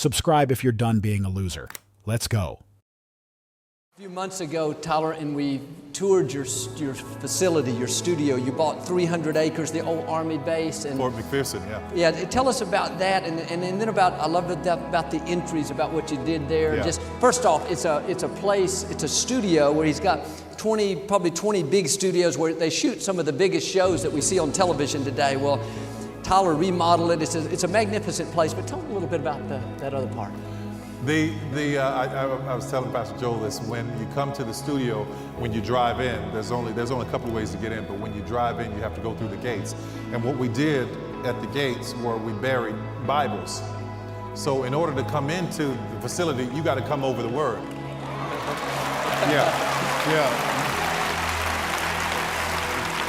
Subscribe if you're done being a loser. Let's go. A few months ago, Tyler, and we toured your facility, your studio. You bought 300 acres, the old Army base. And Fort McPherson, yeah. Yeah, tell us about that, and then about, I love about the entries, about what you did there. Yeah. Just, first off, it's a place, it's a studio where he's got probably 20 big studios where they shoot some of the biggest shows that we see on television today. Well, Tyler remodeled it. It's a magnificent place, but tell me a little bit about that other part. I was telling Pastor Joel this, when you come to the studio, when you drive in, there's only a couple of ways to get in, but when you drive in, you have to go through the gates. And what we did at the gates were we buried Bibles. So in order to come into the facility, you got to come over the Word. Yeah.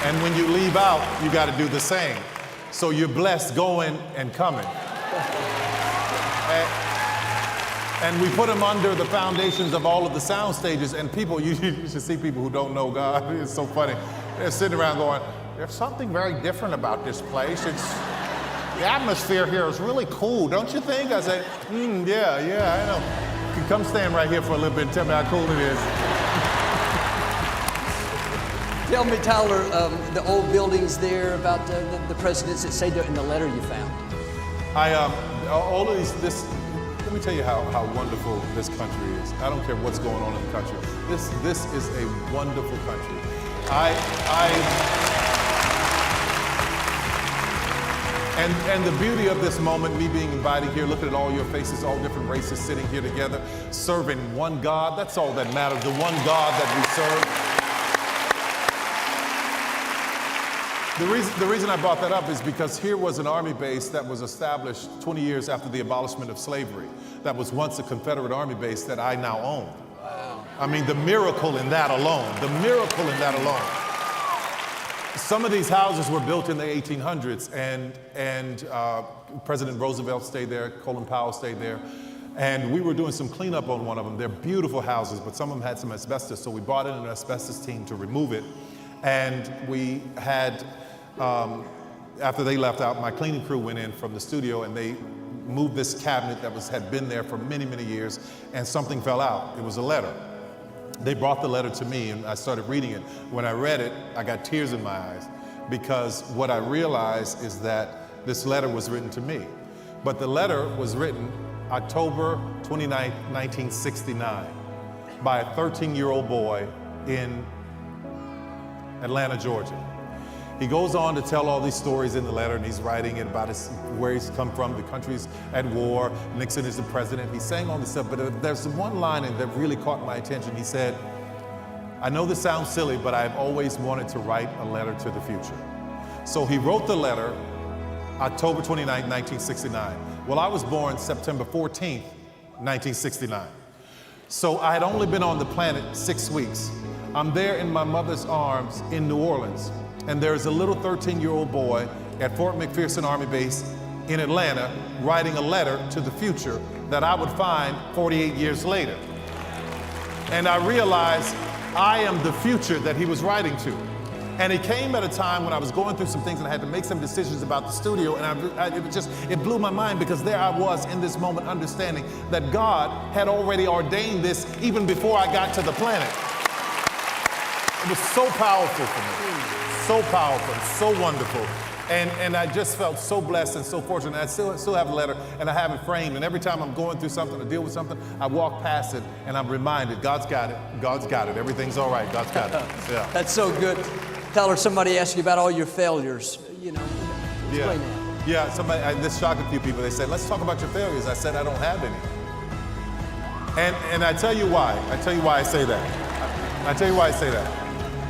And when you leave out, you got to do the same. So you're blessed going and coming. And we put them under the foundations of all of the sound stages, and people, you should see people who don't know God. It's so funny. They're sitting around going, there's something very different about this place. The atmosphere here is really cool, don't you think? I said, yeah, I know. You can come stand right here for a little bit and tell me how cool it is. Tell me, Tyler, the old buildings there, about the presidents that say there in the letter you found. All of these, let me tell you how wonderful this country is. I don't care what's going on in the country. This is a wonderful country. And the beauty of this moment, me being invited here, looking at all your faces, all different races sitting here together, serving one God, that's all that matters, the one God that we serve. The reason I brought that up is because here was an Army base that was established 20 years after the abolishment of slavery. That was once a Confederate Army base that I now own. Wow. I mean, the miracle in that alone, Some of these houses were built in the 1800s, and President Roosevelt stayed there, Colin Powell stayed there, and we were doing some cleanup on one of them. They're beautiful houses, but some of them had some asbestos, so we brought in an asbestos team to remove it. And we had, after they left out, my cleaning crew went in from the studio and they moved this cabinet that had been there for many, many years, and something fell out. It was a letter. They brought the letter to me and I started reading it. When I read it, I got tears in my eyes, because what I realized is that this letter was written to me. But the letter was written October 29, 1969, by a 13-year-old boy in Atlanta, Georgia. He goes on to tell all these stories in the letter, and he's writing it about where he's come from, the country's at war, Nixon is the president. He's saying all this stuff, but there's one line that really caught my attention. He said, I know this sounds silly, but I've always wanted to write a letter to the future. So he wrote the letter October 29, 1969. Well, I was born September 14th, 1969. So I had only been on the planet 6 weeks. I'm there in my mother's arms in New Orleans, and there's a little 13-year-old boy at Fort McPherson Army Base in Atlanta writing a letter to the future that I would find 48 years later. And I realized I am the future that he was writing to. And it came at a time when I was going through some things and I had to make some decisions about the studio, and it blew my mind, because there I was in this moment understanding that God had already ordained this even before I got to the planet. It was so powerful for me, so powerful, so wonderful. And I just felt so blessed and so fortunate. I still have a letter, and I have it framed, and every time I'm going through something or deal with something, I walk past it and I'm reminded, God's got it, God's got it, everything's all right, God's got it. Yeah. That's so good. Tyler, somebody asked you about all your failures, explain that. Yeah, this shocked a few people. They said, let's talk about your failures. I said, I don't have any. And I tell you why. I tell you why I say that.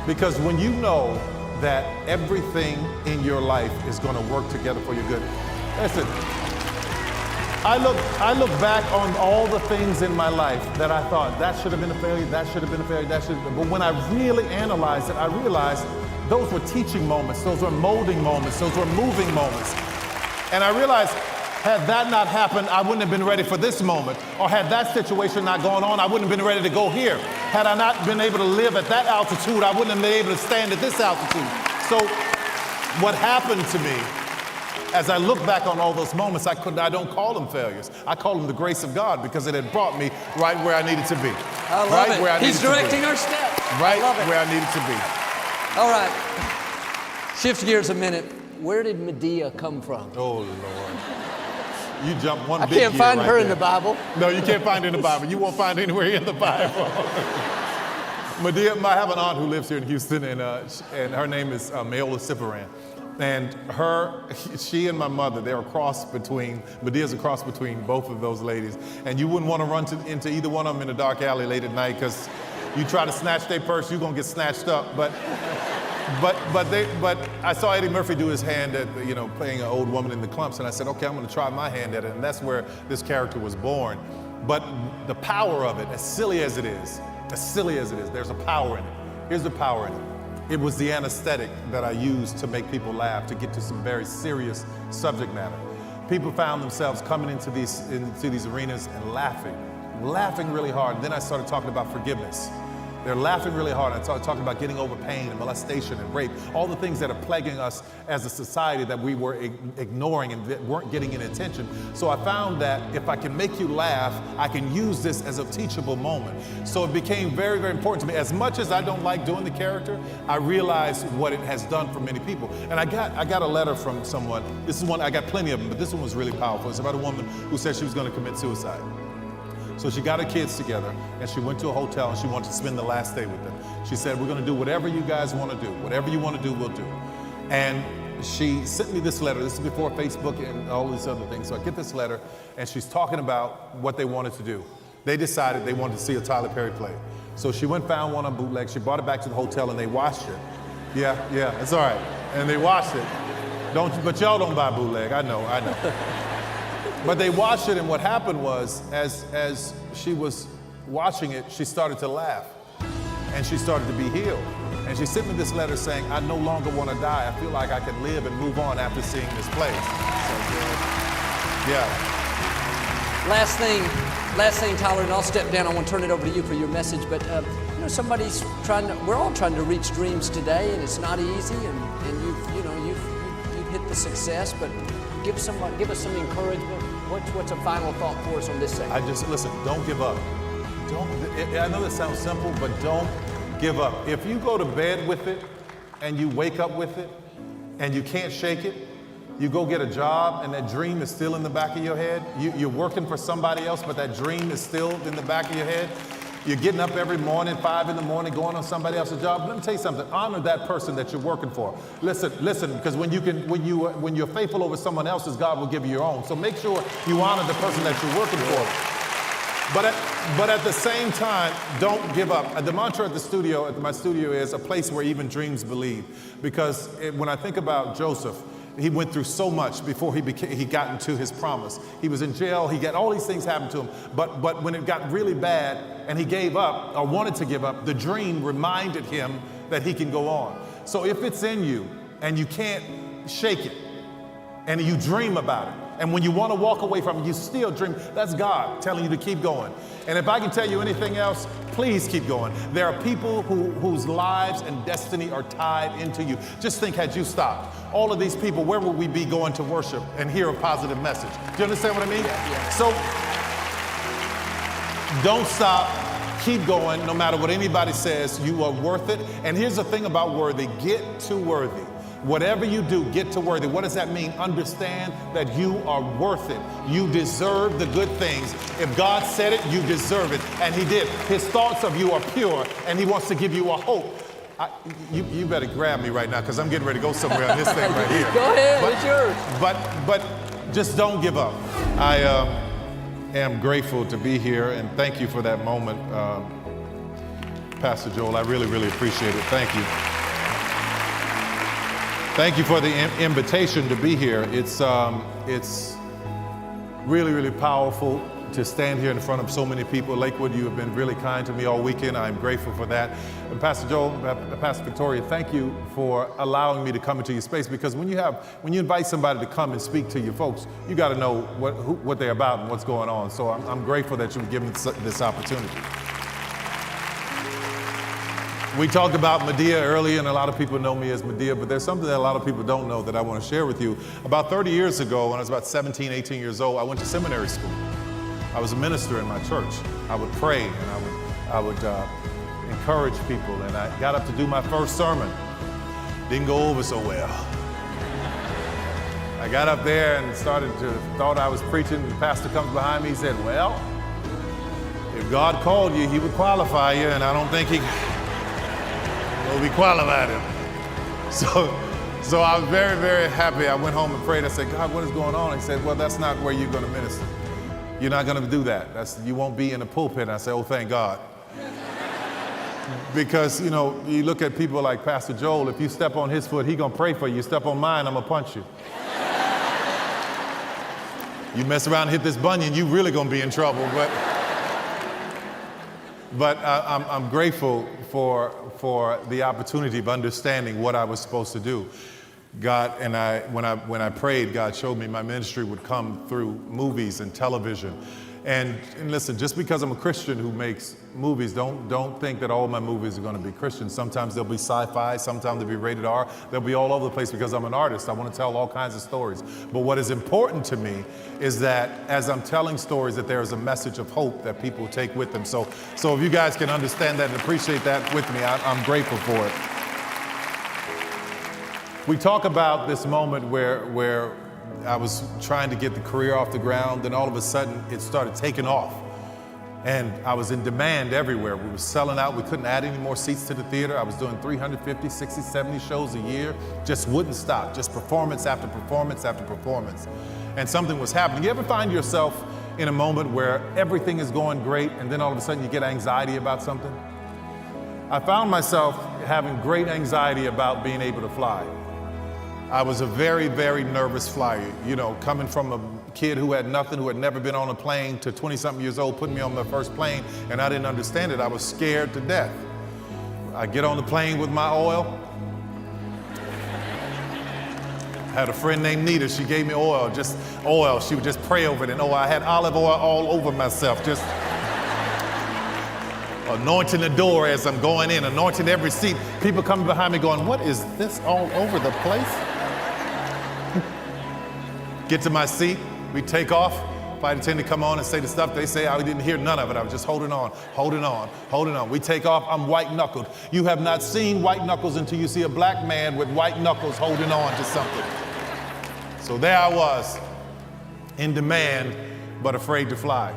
Because when you know that everything in your life is going to work together for your good. Listen, I look back on all the things in my life that I thought, that should have been a failure, that should have been a failure, that should have been. But when I really analyzed it, I realized those were teaching moments, those were molding moments, those were moving moments. And I realized, had that not happened, I wouldn't have been ready for this moment. Or had that situation not gone on, I wouldn't have been ready to go here. Had I not been able to live at that altitude, I wouldn't have been able to stand at this altitude. So what happened to me as I look back on all those moments, I don't call them failures. I call them the grace of God, because it had brought me right where I needed to be. I love right it. Where I He's needed directing to be. our steps. Right I love it. where I needed to be. All right. Shift gears a minute. Where did Medea come from? Oh, Lord. You jump one I big can't gear find right her in there. the Bible. No, you can't find it in the Bible. You won't find it anywhere in the Bible. Medea, I have an aunt who lives here in Houston, and her name is Mayola Ciparan. And she and my mother, they're a cross between, Medea's a cross between both of those ladies. And you wouldn't want to run into either one of them in a dark alley late at night, because you try to snatch their purse, you're going to get snatched up. But I saw Eddie Murphy do his hand at, playing an old woman in the clumps, and I said, okay, I'm going to try my hand at it. And that's where this character was born. But the power of it, as silly as it is, there's a power in it. Here's the power in it. It was the anesthetic that I used to make people laugh, to get to some very serious subject matter. People found themselves coming into these arenas and laughing really hard. And then I started talking about forgiveness. They're laughing really hard. I started talking about getting over pain and molestation and rape, all the things that are plaguing us as a society that we were ignoring and that weren't getting any attention. So I found that if I can make you laugh, I can use this as a teachable moment. So it became very, very important to me. As much as I don't like doing the character, I realized what it has done for many people. And I got a letter from someone. This is one, I got plenty of them, but this one was really powerful. It's about a woman who said she was going to commit suicide. So she got her kids together, and she went to a hotel, and she wanted to spend the last day with them. She said, we're going to do whatever you guys want to do. Whatever you want to do, we'll do. And she sent me this letter. This is before Facebook and all these other things. So I get this letter, and she's talking about what they wanted to do. They decided they wanted to see a Tyler Perry play. So she went and found one on bootleg. She brought it back to the hotel, and they watched it. Yeah, it's all right. And they watched it. But y'all don't buy bootleg. I know. But they watched it, and what happened was, as she was watching it, she started to laugh, and she started to be healed. And she sent me this letter saying, I no longer want to die. I feel like I can live and move on after seeing this play. So good. Yeah. Last thing, Tyler, and I'll step down. I want to turn it over to you for your message. But we're all trying to reach dreams today, and it's not easy. And you've hit the success, but give us some encouragement. What's a final thought for us on this segment? Listen, don't give up. I know that sounds simple, but don't give up. If you go to bed with it and you wake up with it and you can't shake it, you go get a job and that dream is still in the back of your head. You're working for somebody else, but that dream is still in the back of your head. You're getting up every morning, 5 in the morning, going on somebody else's job. Let me tell you something. Honor that person that you're working for. Listen, because when you're faithful over someone else's, God will give you your own. So make sure you honor the person that you're working for. But at the same time, don't give up. The mantra at my studio is a place where even dreams believe. Because when I think about Joseph, he went through so much before he got into his promise. He was in jail. He got all these things happen to him. But when it got really bad and he gave up or wanted to give up, the dream reminded him that he can go on. So if it's in you and you can't shake it and you dream about it, and when you want to walk away from it, you still dream, that's God telling you to keep going. And if I can tell you anything else, please keep going. There are people whose lives and destiny are tied into you. Just think, had you stopped, all of these people, where would we be going to worship and hear a positive message? Do you understand what I mean? Yeah. So don't stop. Keep going. No matter what anybody says, you are worth it. And here's the thing about worthy. Get to worthy. Whatever you do, get to worthy. What does that mean? Understand that you are worth it. You deserve the good things. If God said it, you deserve it. And he did. His thoughts of you are pure, and he wants to give you a hope. You better grab me right now, because I'm getting ready to go somewhere on this thing right here. Go ahead, it's yours. But just don't give up. I am grateful to be here, and thank you for that moment, Pastor Joel. I really, really appreciate it. Thank you. Thank you for the invitation to be here. It's really, really powerful to stand here in front of so many people. Lakewood, you have been really kind to me all weekend. I'm grateful for that. And Pastor Joel, Pastor Victoria, thank you for allowing me to come into your space, because when you invite somebody to come and speak to your folks, you got to know what they're about and what's going on. So I'm grateful that you've given this opportunity. We talked about Medea earlier, and a lot of people know me as Medea, but there's something that a lot of people don't know that I want to share with you. About 30 years ago, when I was about 17, 18 years old, I went to seminary school. I was a minister in my church. I would pray, and I would encourage people, and I got up to do my first sermon. Didn't go over so well. I got up there and thought I was preaching. The pastor comes behind me, he said, well, if God called you, he would qualify you, and I don't think he will be qualified. So I was very, very happy. I went home and prayed. I said, God, what is going on? He said, well, that's not where you're going to minister. You're not going to do that. You won't be in the pulpit. And I said, oh, thank God. Because, you know, you look at people like Pastor Joel, if you step on his foot, he's going to pray for you. You step on mine, I'm going to punch you. You mess around and hit this bunion, you really going to be in trouble. But I'm grateful for the opportunity of understanding what I was supposed to do. God, and when I prayed, God showed me my ministry would come through movies and television. And listen, just because I'm a Christian who makes movies, don't think that all my movies are going to be Christian. Sometimes they'll be sci-fi, sometimes they'll be rated R. They'll be all over the place because I'm an artist. I want to tell all kinds of stories. But what is important to me is that as I'm telling stories, that there is a message of hope that people take with them. So if you guys can understand that and appreciate that with me, I'm grateful for it. We talk about this moment where I was trying to get the career off the ground, then all of a sudden it started taking off. And I was in demand everywhere. We were selling out. We couldn't add any more seats to the theater. I was doing 350, 60, 70 shows a year. Just wouldn't stop. Just performance after performance after performance. And something was happening. You ever find yourself in a moment where everything is going great and then all of a sudden you get anxiety about something? I found myself having great anxiety about being able to fly. I was a very, very nervous flyer, you know, coming from a kid who had nothing, who had never been on a plane, to 20-something years old, putting me on my first plane, and I didn't understand it. I was scared to death. I get on the plane with my oil. I had a friend named Nita. She gave me oil, just oil. She would just pray over it, and I had olive oil all over myself, just anointing the door as I'm going in, anointing every seat. People coming behind me going, what is this all over the place? Get to my seat, we take off. Flight attendant come on and say the stuff they say. I didn't hear none of it. I was just holding on, holding on, holding on. We take off, I'm white knuckled. You have not seen white knuckles until you see a black man with white knuckles holding on to something. So there I was, in demand, but afraid to fly.